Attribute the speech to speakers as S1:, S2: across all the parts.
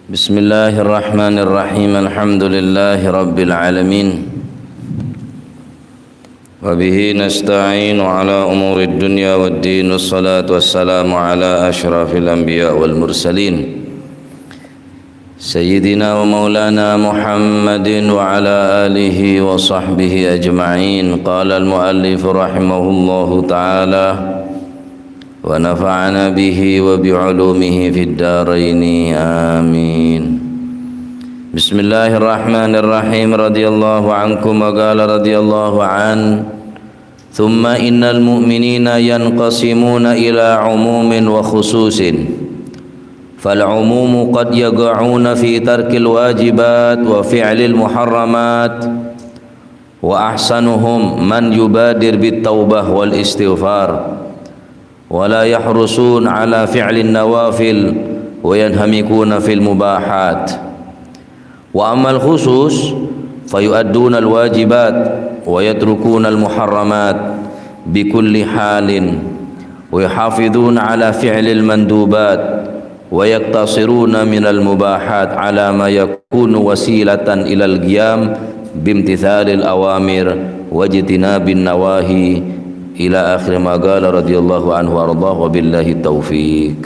S1: Bismillahirrahmanirrahim. Alhamdulillahi rabbil alamin. Wa bihi nasta'inu ala umurid dunya waddin. Wassalatu wassalamu ala ashrafil anbiya wal mursalin Sayyidina wa maulana Muhammadin wa ala alihi wa sahbihi ajma'in. Qala al-muallif rahimahullahu ta'ala wa nafa'ana bihi wa bi'ulumihi fid dharain amin. Bismillahirrahmanirrahim. Radiyallahu ankum wa qala radiyallahu an thumma innal mu'minina yanqasimuna ila umumin wa khususin fal umumu qad yaqa'una fi tarkil wajibat wa fi'lil muharramat wa ahsanuhum man yubadir bit taubah wal istighfar ولا يحرصون على فعل النوافل وينهمكون في المباحات وأما الخصوص فيؤدون الواجبات ويتركون المحرمات بكل حال ويحافظون على فعل المندوبات ويقتصرون من المباحات على ما يكون وسيلة إلى القيام بامتثال الأوامر واجتناب النواهي ila akhir ma qala radhiyallahu anhu warḍah wa billahi taufiq.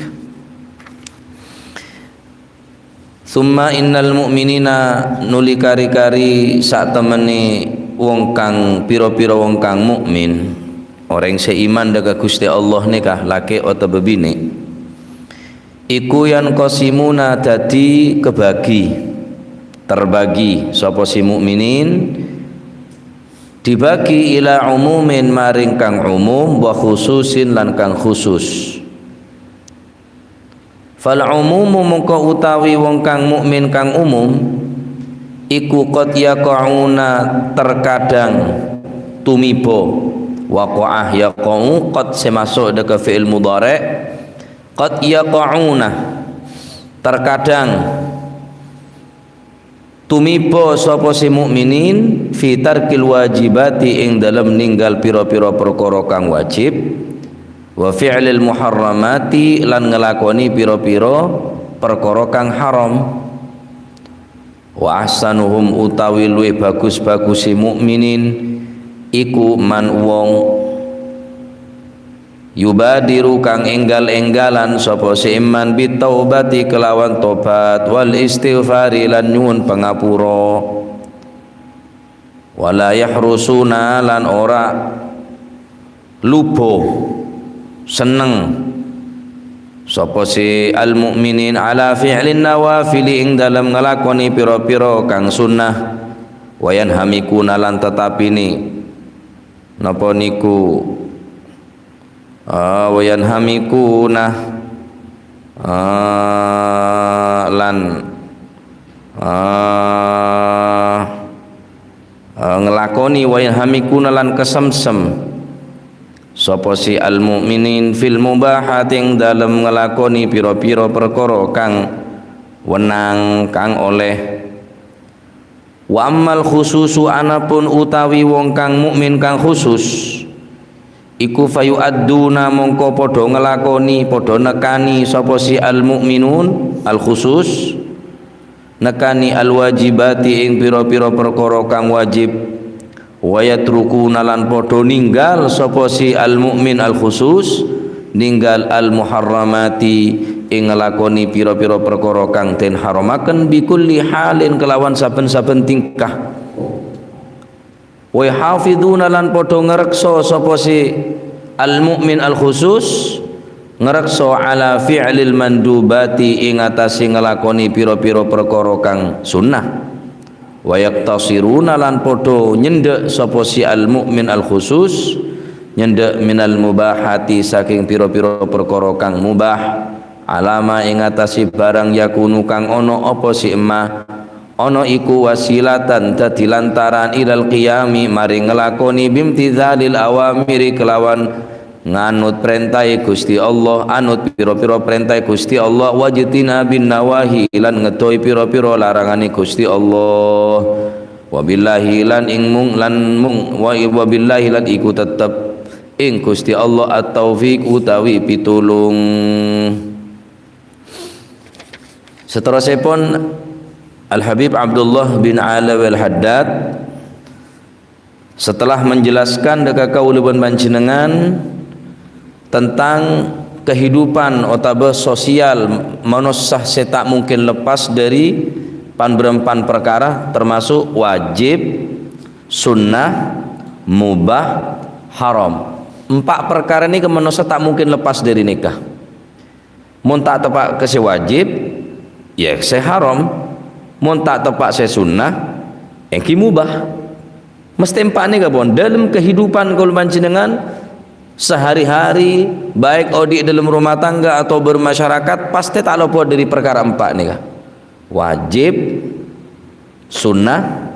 S1: Summa innal mu'minina nuli kari-kari sak temene wong kang pira-pira wong kang mukmin orang seiman dengan Gusti Allah nikah laki atau bebini iku yan qasimuna dadi kebagi terbagi sapa si mukminin dibagi ila umumin maring kang umum wa khususin lan kang khusus. Fal umumu mungko utawi wong kang mukmin kang umum iku qad yaqauna terkadang tumibo waqa'ah yaqa'u qad semasuk deka fi'il mudhari' qad yaqauna terkadang tumibo sapa si mukminin fi tarkil wajibati ing dalam ninggal pira-pira perkara kang wajib wa fi'lil muharramati lan ngelakoni pira-pira perkara kang haram wa ahsanuhum utawi luwih bagus-bagus si mukminin iku man wong yubadiru kang enggal-enggalan sapa si iman bitaubati kelawan tobat wal istighfari lan nyuwun pangapura wala yahrusuna lan ora lubo seneng sapa si al mukminin ala fi'lin nawafili ing dalam ngelakoni pira-pira kang sunnah wayan hamikuna lan tetapini napa niku wayan hamikuna lan ngelakoni wayan hamikuna lan kesemsem sapa si al mukminin fil mubahat ing dalem ngelakoni pira-pira perkara kang wenang kang oleh wa ammal khususu anapun utawi wong kang mukmin kang khusus iku fayu'adduna mongko padha ngelakoni padha nekani sapa si al mukminun al khusus nekani al wajibati ing pira-pira perkara kang wajib wa yatrukuna lan padha ninggal sapa si al mukmin al khusus ninggal al muharramati ing ngelakoni pira-pira perkara kang den haramaken bi kulli halin kelawan saben-saben tingkah wa hafiduna lan padha ngreksa sapa si al mukmin al khusus ngreksa ala fi'lil mandubati ing atase nglakoni pira-pira perkara kang sunnah wa yaqtasiruna lan padha nyendhek sapa si al mukmin al khusus nyendhek minal mubahati saking pira-pira perkara kang mubah alama ing atase barang yakunu kang ana apa si emah ana iku wasilatan dadi lantaran ilal qiyami maring nglakoni bimtizalil awamiri kelawan nganut perintah Gusti Allah anut pira-pira perintah Gusti Allah wajtina bin nawahi lan ngedohi pira-pira larangane Gusti Allah wabillahi lan ing mung lan mung wabillahi lan iku tetep ing Gusti Allah at-taufiq utawi pitulung. Seterusipun Al-Habib Abdullah bin Alawi Al-Haddad setelah menjelaskan dekat kaulun panjenengan tentang kehidupan otabe sosial manusia setak mungkin lepas dari pan perkara termasuk wajib, sunnah, mubah, haram. 4 perkara ini ke manusia tak mungkin lepas dari nikah. Mun tak tepak ke wajib, ya se haram. Mun tak tepak se sunnah, yang ki mubah. Mesti 4 ni kapon dalam kehidupan kaul panjenengan sehari-hari, baik audit dalam rumah tangga atau bermasyarakat, pasti tak lepas dari perkara 4 ni kah? Wajib, sunnah,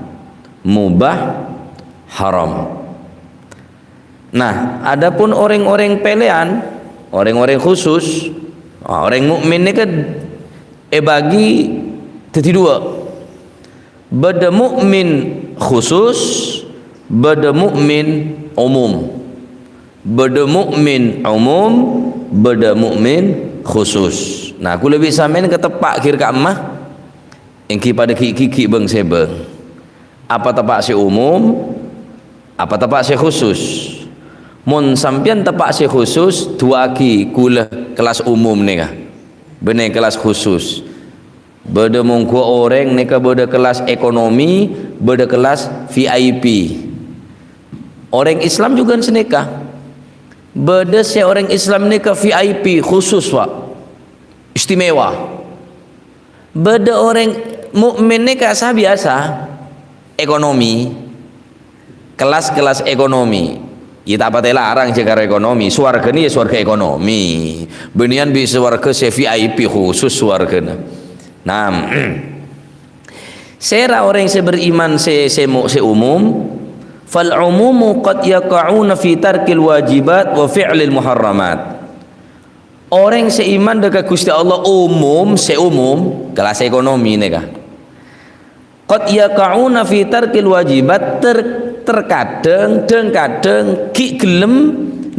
S1: mubah, haram. Nah, adapun orang-orang pelean, orang-orang khusus, orang mukmin ni kan bagi tadi 2. Beda mukmin khusus, beda mukmin umum. Beda mukmin umum, beda mukmin khusus. Nah, aku lebih samain ke tepak kir ka emah engki pada kiki beng sebeng. Apa tepak si umum, apa tepak si khusus. Mun sampian tepak si khusus, 2 ki kula kelas umum ni kah? Bener kelas khusus. Beda mungku orang ni ka beda kelas ekonomi, beda kelas VIP. Orang Islam juga senikah. Beda si orang Islam ni ke VIP khusus wak, istimewa. Beda orang mukmin ni ke biasa ekonomi, kelas-kelas ekonomi. Ya tak patah larang cakap ekonomi. Suarga ni ya suarga ekonomi. Benian bisa suarga si VIP khusus suarga. Nah, sera orang yang beriman se umum. Fal umumu qad yaqa'una fi tarkil wajibat wa fi'lil muharramat. Orang seiman dekat Gusti Allah umum, seumum kelas ekonomi ni kah? Qad yaqa'una fi tarkil wajibat terkadang ki gelem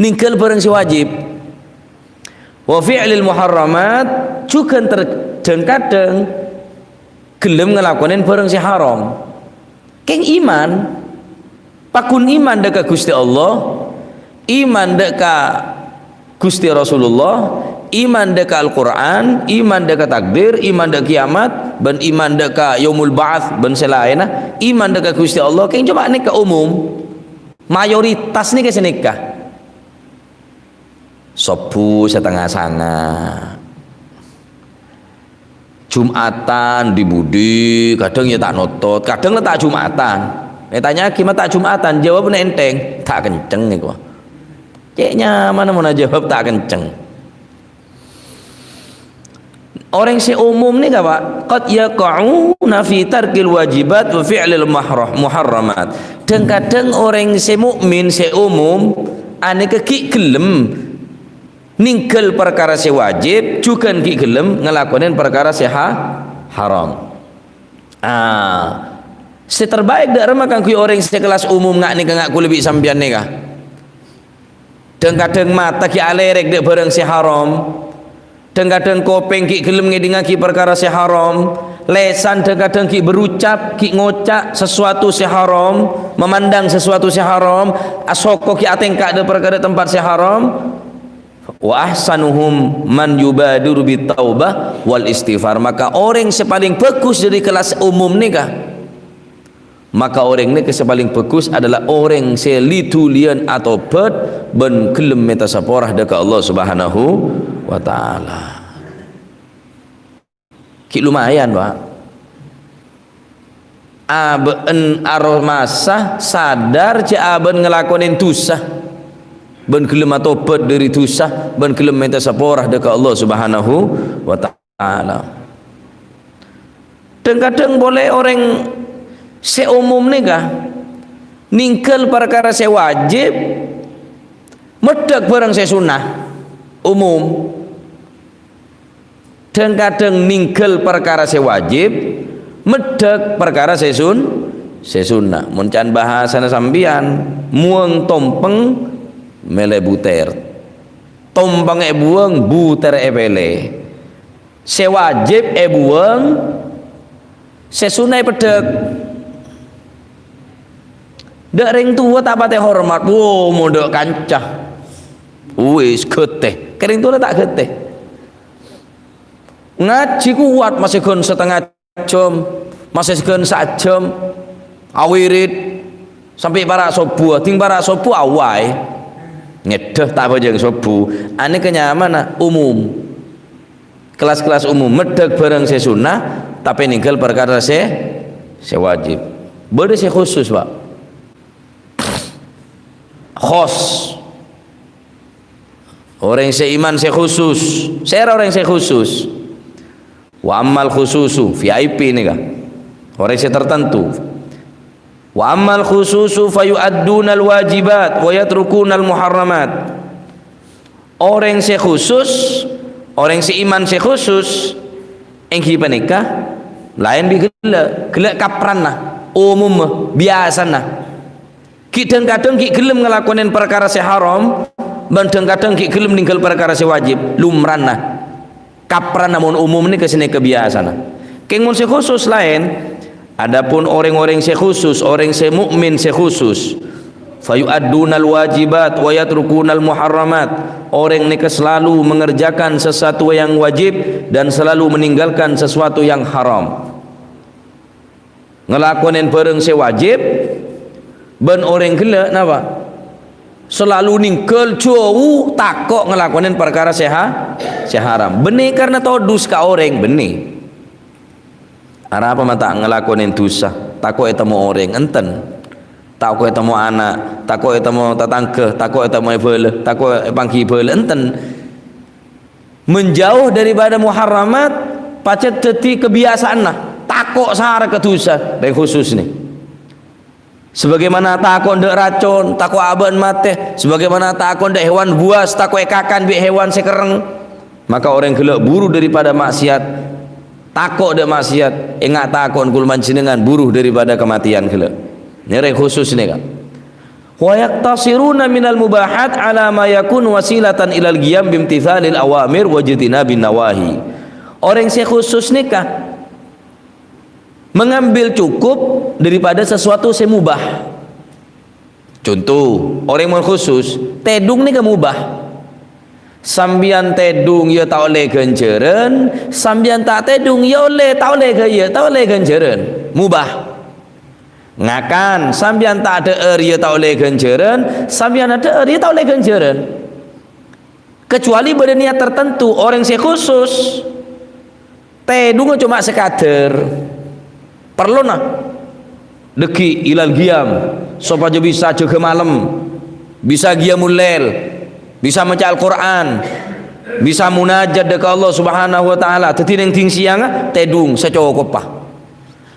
S1: ninggal barang si wajib. Wa fi'lil muharramat juga terkadang gelem ngelakonin barang si haram. Keng iman pakun iman dekat Gusti Allah, iman dekat Gusti Rasulullah, iman dekat Al-Quran, iman dekat takdir, iman dekat kiamat, dan iman dekat yaumul ba'ats dan selainnya, iman dekat Gusti Allah. Keng coba nikah umum, mayoritas ni kesini nikah sopu setengah sana, Jumatan di budi, kadang ya tak notot, kadang tak Jumatan. Tanya gimana tak Jumatan, jawab enteng, tak kenceng nih gua. Kayaknya mana mau jawab tak kenceng. Orang seumum nih gak pak? Qad yaqa'una fi tarkil wajibat wa fi'lil muharramat. Dan kadang orang semukmin seumum ane ki gelem ninggal perkara se wajib, juga ki gelem ngelakonin perkara se haram. Seterbaik dak remah kan kui orang sekelas umum ngak ni ngak ku lebih sambian ni kah? Dan kadang mata ki alerek dak barang si haram. Dan kadang kopeng ki gelem ngedinga ki perkara si haram. Lesan dan kadang ki berucap ki ngocak sesuatu si haram, memandang sesuatu si haram, asoko ki atengka ada perkara tempat si haram. Wa ahsanuhum man yubadiru bitaubah wal istighfar. Maka orang sepaling bagus dari kelas umum ni kah? Maka orang ni paling bagus adalah orang selitulian atau bet ben kelem meta saporah dekat Allah Subhanahu wa taala. Ki lumayan pak. Aben arwah masa sadar je aben ngelakonin tusah. Ben kelem atau bet dari tusah, ben kelem meta saporah dekat Allah Subhanahu wa taala. Dan kadang boleh orang seumum ni kah ningkel perkara se wajib medak barang se sunnah umum, dan kadang ningkel perkara se wajib medak perkara se sunnah. Muncan bahasana sambian muang tompeng mele buter, tompeng buang buter epele. Se wajib buang, se sunai pedek. Dek ring tua tak pate hormat, wow modok kancah. Wis geteh, kering tua tak geteh. Ngaji kuat masih gon setengah jam, masih gon sak jam. Awirit sampai para subuh, ting para subuh awai. Ngedeh tak bajang subuh. Ane kenyamanan umum. Kelas-kelas umum medek bareng se sunnah, tapi ninggal perkara se wajib. Bade se khusus, Pak. Khos orang seiman se khusus, saya orang se khusus. Wa ammal khususu VIP nih kan, orang se tertentu. Wa ammal khususu fayu'addunal wajibat wa yatrukunal muharramat. Orang se khusus, orang seiman se khusus, engki panikah lain bi gelek kapran nah, umum biasa nah. Kadang-kadang ki gelem ngelakonin perkara se haram, kadang-kadang ki gelem ninggal perkara se wajib, lumrana. Kapran namun umum ini kesini kebiasaan. Keng mun se khusus lain, adapun orang-orang se khusus, orang se mukmin se khusus, fayu'addunal wajibat wa yatrukunal muharramat. Orang ini selalu mengerjakan sesuatu yang wajib dan selalu meninggalkan sesuatu yang haram. Ngelakonin bareng se wajib, ben orang gila napa selalu ningkel jauh takok ngelakonin perkara haram benih karena todus ka orang benih ara apa mata ngelakonin dosa takok etemu orang enten takok etemu anak takok etemu tetangga takok etemu bele takok pangki bele enten menjauh daripada muharramat pacet dadi kebiasaan nah takok sahara ke dosa yang khusus nih. Sebagaimana takon dek racun, takut aban mate, sebagaimana takon dek hewan buas, takut kakan bi hewan sekereng, maka orang gelak buru daripada maksiat, takut dek maksiat, ingat takon kulman jenengan buru daripada kematian gelak. Ini khusus nih kan. Wa yaktasiruna minal mubahat ala ma yakun wasilatan ilal qiyam bimtithalil awamir wa jitinabin nawahi. Orang yang khusus nih kan mengambil cukup daripada sesuatu semubah. Contoh orang yang khusus tedung ni ke mubah, sambian tedung ya tak oleh ganjaran, sambian tak tedung ya oleh tak oleh ya tak oleh ganjaran, mubah. Ngakan sambian tak ada ya tak oleh ganjaran, sambian ada ya tak oleh ganjaran, kecuali pada niat tertentu. Orang yang khusus tedung cuma sekadar perlu nah deki ilal qiyam supaya bisa jaga malam, bisa qiyamul lail, bisa maca Al-Qur'an, bisa munajat dekat Allah Subhanahu wa taala. Dadi ning ding siang tedung secukupah.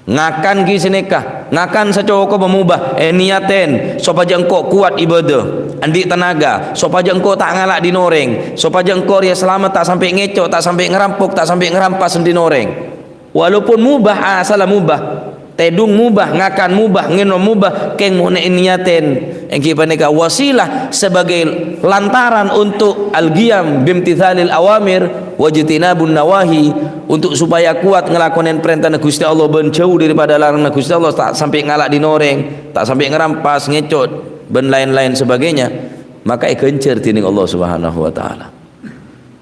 S1: Ngakan ki senekah, ngakan secukup memubah niaten supaya engkau kuat ibadah, andi tenaga, supaya engkau tak ngalak di noreng, supaya engkau ya selamat tak sampai ngecok, tak sampai ngerampok, tak sampai ngerampas di noreng. Walaupun mubah salah mubah, tedung mubah, ngakan mubah, ngenom mubah, keng mau niaten engki paneka wasilah sebagai lantaran untuk al-qiyam bimtithalil awamir wajtinabun nawahi, untuk supaya kuat ngelakonin perintah Gusti Allah ben jauh daripada larangan Gusti Allah, tak sampai ngalak di noreng, tak sampai ngerampas, ngecot ben lain-lain sebagainya, maka gencer dening Allah Subhanahu wa taala.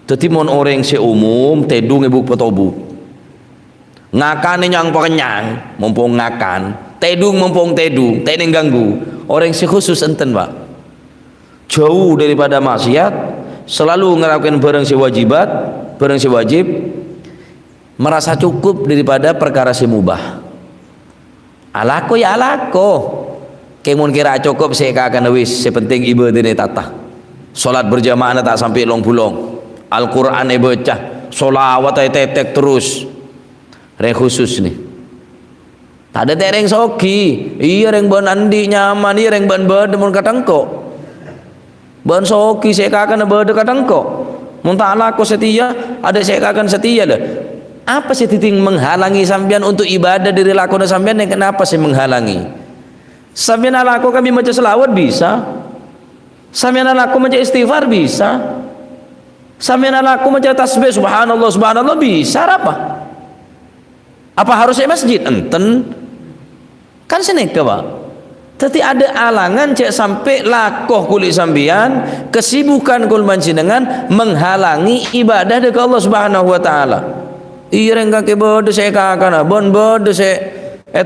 S1: Dadi mon orang seumum tedung ibu petobu ngakan yang pekenyang mumpung ngakan, tedung mumpung tedung, tedung ganggu. Orang si khusus enten Pak, jauh daripada maksiat, selalu ngelakuin barang si wajibat, barang si wajib, merasa cukup daripada perkara si mubah. Alako ya alako, kemun kira cukup saya akan wis, sepenting ibadah ini tata, solat berjamaah tak sampai long bulong, Al-Quran baca, solawat tetek terus. Reng khusus nih tak ada tereng soki iya reng ban andi nyaman iya reng ban mun katangko ban soki saya kakan berde katangko muntah aku setia ada saya kakan setia lah. Apa sih titing menghalangi sampean untuk ibadah dari lakukan sampean yang kenapa sih menghalangi sampean alaku kami maca selawat bisa, sampean alaku maca istighfar bisa, Sampeyan laku maca tasbih subhanallah subhanallah bisa apa? Apa harusnya masjid? Enten. Kan seneka, Pak. Tapi ada alangan cek sampai lakoh kulit sambian kesibukan kul panjenengan menghalangi ibadah dekat Allah Subhanahu wa taala. Ireng kaki bodoh saya kakana, bon bodoh saya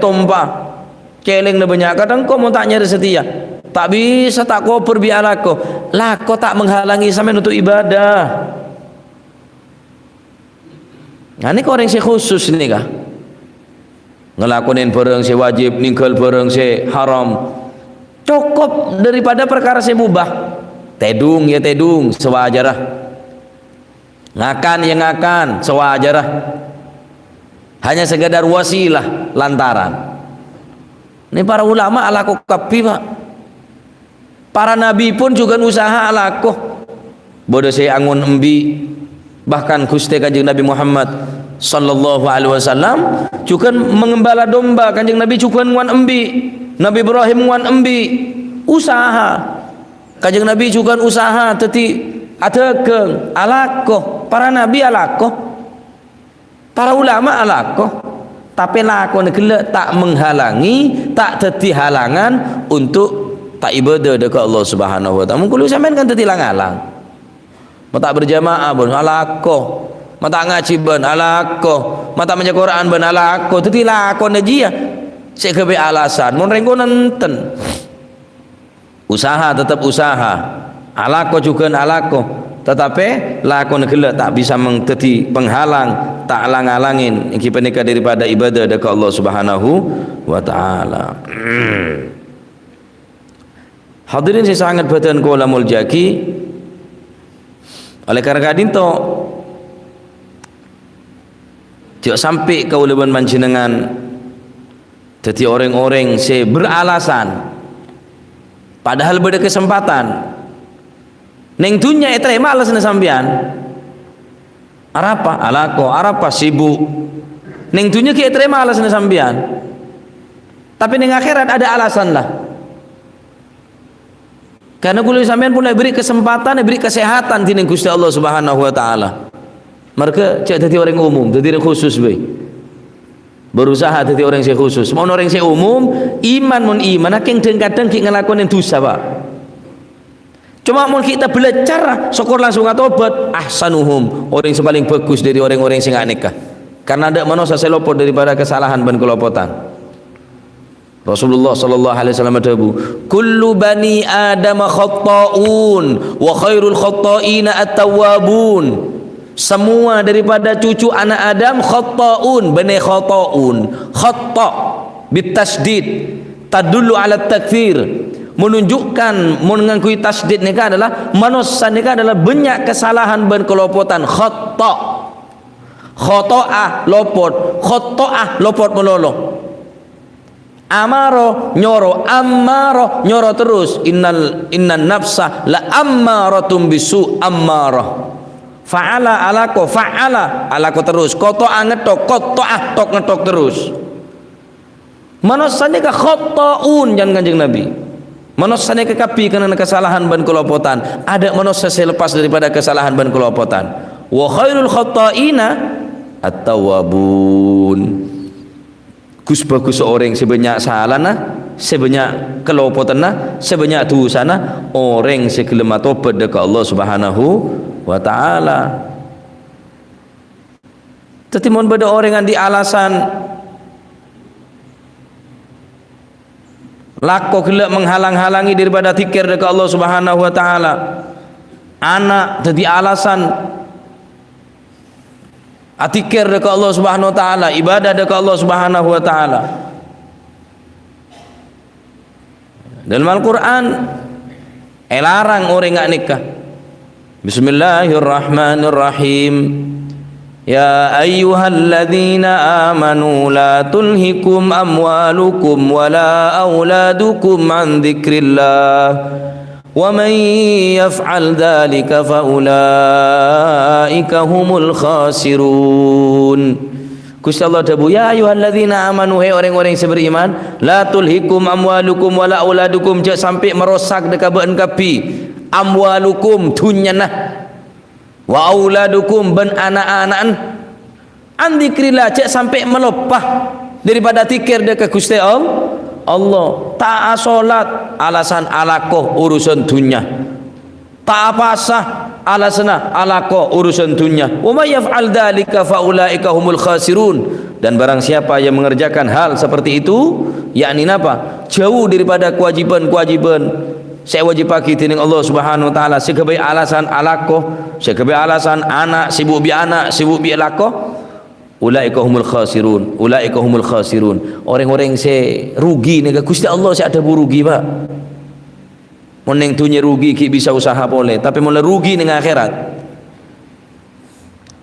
S1: tompa. Celeng na banyak kadang kau mau tanya setia. Tak bisa tak koper biar lako tak menghalangi sampean untuk ibadah. Nah ini orang si khusus ini kah? Ngelakonin barang si wajib, ninggal barang si haram. Cukup daripada perkara si mubah. Tedung ya tedung, sewajarah. Ngakan ya ngakan, sewajarah. Hanya sekedar wasilah lantaran. Ini para ulama alaku kapi, Pak. Para nabi pun juga usaha alaku. Bodoh saya angun embi. Bahkan Gusti Kanjeng Nabi Muhammad sallallahu alaihi wasallam juga mengembala domba. Kanjeng Nabi juga nguan embi. Nabi Ibrahim nguan embi. Usaha. Kanjeng Nabi juga usaha teti adegeng alaku. Para nabi alaku. Para ulama alaku. Tapi lakon gelek tak menghalangi, tak teti halangan untuk tak ibadah dekat Allah Subhanahu wa taala. Mungkin lu sampean kan teti halang. Mata berjamaah pun alako. Mata ngaji ben alako. Mata baca Quran ben alako. Teti lakon aja. Sik kebe alasan mun renggo nenten. Usaha tetap usaha. Alako juga alako. Tetapi lakon gelek tak bisa mengteti penghalang, tak halang-halangin iki penika daripada ibadah dekat Allah Subhanahu wa taala. Hadirin saya sangat batan kula muljaki. Oleh karena itu tidak sampai kauleban panjenengan jadi orang-orang saya beralasan padahal beda kesempatan neng dunya eta malas na sampean. Arapa alako, arapa sibuk. Neng dunya ki eta malas na sampean. Tapi neng akhirat ada alasan lah. Karena kulo sampean pun diberi kesempatan, diberi kesehatan di Gusti Allah Subhanahu wa taala. Mereka cek dadi orang umum, dadi orang khusus bae. Berusaha dadi orang yang khusus. Mau orang yang umum, iman mun iman kadang ki ngelakuin dosa, Pak. Cuma mau kita belajar syukur langsung tobat ahsanuhum, orang yang paling bagus dari orang-orang yang nikah. Karena ada manusia selopot daripada kesalahan dan kelopotan. Rasulullah sallallahu alaihi wasallam berkata, "Kullu bani Adam khata'un wa khairul khata'ina at-tawwabun." Semua daripada cucu anak Adam khata'un, bani khata'un. Khata' bitasdid tadullu ala takfir. Menunjukkan mengangkui tasdid nikah adalah manusia nikah adalah banyak kesalahan dan kelopotan. Khoto'ah lopot, khoto'ah lopot melolo. Amaro nyoro, ammaro nyoro terus. Innan nafsa la ammaratum bisu ammarah. Fa'ala alako, fa'ala alako terus. Khoto'ah ngetok, khoto'ah tok ngetok terus. Manusia nikah khoto'un jangan Kanjeng Nabi. Manusia kekapi karena kesalahan dan kelopotan. Ada manusia selepas daripada kesalahan dan kelopotan. Wa khairul khata'ina at-tawwabun. Gus bagus orang sebanyak salahna, sebanyak kelopotana, sebanyak dosana, orang segelem tobat dekat Allah Subhanahu wa taala. Tetapi mun beda orang yang di alasan lako gelak menghalang-halangi daripada zikir dekat Allah Subhanahu wa taala. Anak jadi alasan zikir dekat Allah Subhanahu wa taala, ibadah dekat Allah Subhanahu wa taala. Dalam Al-Qur'an larang orang enggak nikah. Bismillahirrahmanirrahim. Ya ayyuhalladzina amanu la tulhikum amwalukum wala auladukum an dzikrillah wa man yaf'al dzalika fa ulaika humul khasirun. Gusti Allah dabu ya ayyuhalladzina amanu, hai orang-orang yang beriman, la tulhikum amwalukum wala auladukum, jangan sampai merosak dekat beun kapi amwalukum dunyana wa auladukum ben anak-anak an dzikrillah cek sampai melepah daripada zikir dekat Gusti Allah. Tak salat alasan alakoh urusan dunia, tak pasah alasna alaqah urusan dunia. Wa may yaf'al dzalika fa ulaika humul khasirun. Dan barang siapa yang mengerjakan hal seperti itu, yakni apa? Jauh daripada kewajiban-kewajiban saya wajib pagi dening Allah Subhanahu wa taala, sebagai alasan alaqah, sebagai alasan anak sibuk bi anak, sibuk bi alaqah, ulaika humul khasirun. Ulaika humul khasirun. Orang-orang saya rugi nih Gusti Allah, saya ada rugi, Pak. Meneng dunia rugi ki bisa usaha boleh, tapi mulai rugi dengan akhirat.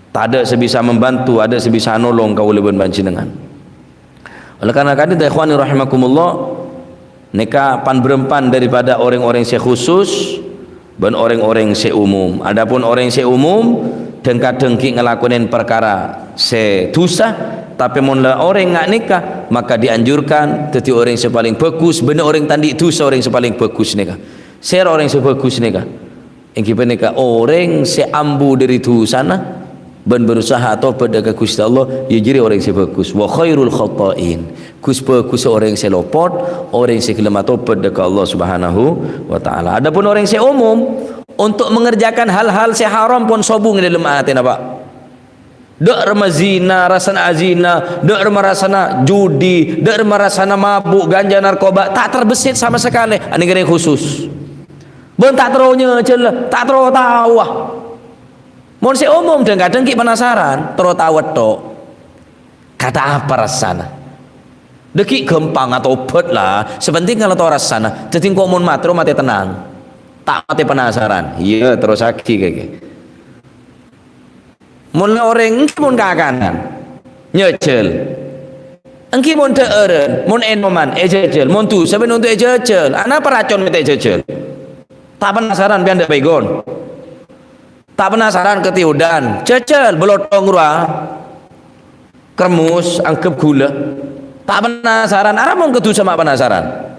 S1: Tak ada sebisa membantu, ada sebisa nolong kau lebih panjenengan. Oleh karena itu ikhwani rahimakumullah, neka pan berempan daripada orang-orang yang khusus dan orang-orang yang umum. Adapun orang yang umum dengka-dengki ngelakuin perkara dosa, tapi mulai orang nggak nikah maka dianjurkan jadi orang yang paling bagus, benar orang tandi dosa orang yang paling bagus nikah. Ser orang yang bagus nikah, yang kita nikah orang seambu dari itu sana dan berusaha atau pada Gusti Allah, ya jadi orang yang bagus. Wa khairul khata'in, bagus orang yang selopot, orang yang kelema tobat dekat Allah Subhanahu wa taala. Adapun orang yang umum untuk mengerjakan hal-hal haram pun sobung dalam hati Pak. Dak remazina, rasana azina, dak remarasana judi, dak remarasana mabuk, ganja, narkoba, tak terbesit sama sekali. Ini kira khusus. Bon tak teronya celah, tak tero tahu. Mon si umum dan kadang kita penasaran, tero tahu tok. Kata apa rasana? Deki gampang atau obat lah. Sepenting kalau tahu rasana. Jadi kok mon mati tenang. Tak mati penasaran. Iya terus sakit kayak. Mun orang mun kakanan. Nyecel. Engki mun teeren, mun enoman ejejel, mun tu sampai untuk ejejel. Ana peracun mete ejejel. Tak penasaran biar ndak begon. Tak penasaran ketiudan, cecel belotong ruah, kermus, angkep gula. Tak penasaran, arah mau kedu sama penasaran.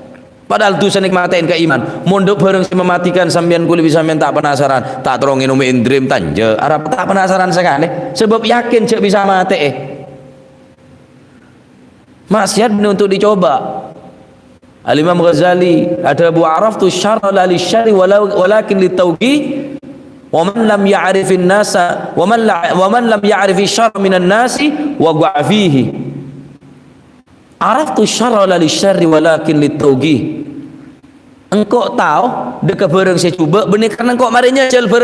S1: Padahal tu senikmatin ke iman. Mondok bareng mematikan sambian kuli bisa tak penasaran. Tak terongin umi indrim tanja. Arah tak penasaran sekali. Sebab yakin cek bisa mati. Maksiat benar untuk dicoba. Al-Imam Ghazali ada Abu Araftu syarra la lisyari walakin litauqi wa man lam ya'rifin nasa wa man lam ya'rifi syarra minan nasi wa fihi. Araftu syarra la lisyari walakin litauqi. Engkau tahu dekat bareng saya cuba benih karena engkau marinya jel bareng